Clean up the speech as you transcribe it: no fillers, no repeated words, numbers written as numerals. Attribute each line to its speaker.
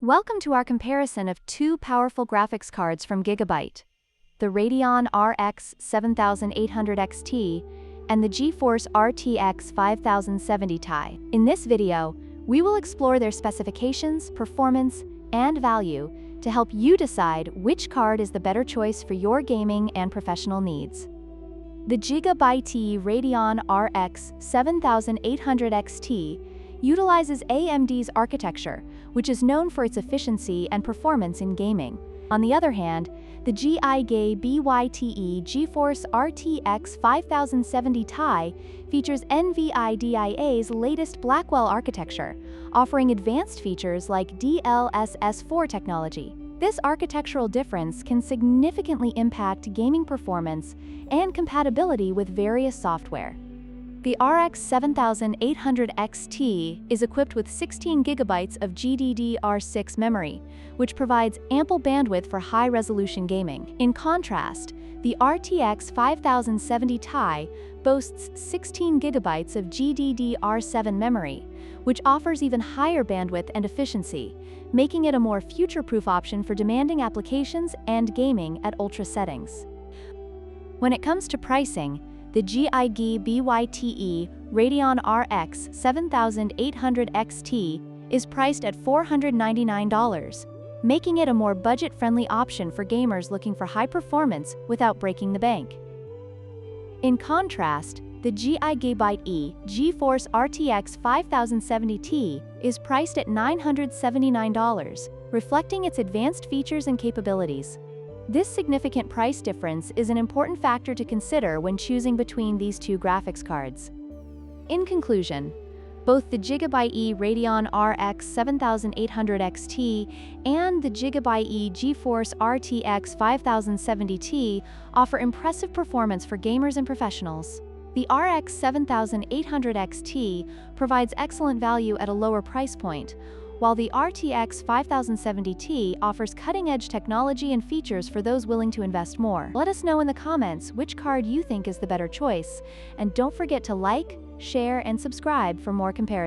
Speaker 1: Welcome to our comparison of two powerful graphics cards from Gigabyte, the Radeon RX 7800 XT and the GeForce RTX 5070 Ti. In this video, we will explore their specifications, performance, and value to help you decide which card is the better choice for your gaming and professional needs. The GIGABYTE Radeon RX 7800 XT utilizes AMD's architecture, which is known for its efficiency and performance in gaming. On the other hand, the GIGABYTE GeForce RTX 5070 Ti features NVIDIA's latest Blackwell architecture, offering advanced features like DLSS4 technology. This architectural difference can significantly impact gaming performance and compatibility with various software. The RX 7800 XT is equipped with 16 GB of GDDR6 memory, which provides ample bandwidth for high-resolution gaming. In contrast, the RTX 5070 Ti boasts 16 GB of GDDR7 memory, which offers even higher bandwidth and efficiency, making it a more future-proof option for demanding applications and gaming at ultra settings. When it comes to pricing, the GIGABYTE Radeon RX 7800 XT is priced at $499, making it a more budget-friendly option for gamers looking for high performance without breaking the bank. In contrast, the GIGABYTE GeForce RTX 5070 Ti is priced at $979, reflecting its advanced features and capabilities. This significant price difference is an important factor to consider when choosing between these two graphics cards. In conclusion, both the GIGABYTE Radeon RX 7800 XT and the GIGABYTE GeForce RTX 5070 Ti offer impressive performance for gamers and professionals. The RX 7800 XT provides excellent value at a lower price point, while the RTX 5070 Ti offers cutting-edge technology and features for those willing to invest more. Let us know in the comments which card you think is the better choice, and don't forget to like, share, and subscribe for more comparisons.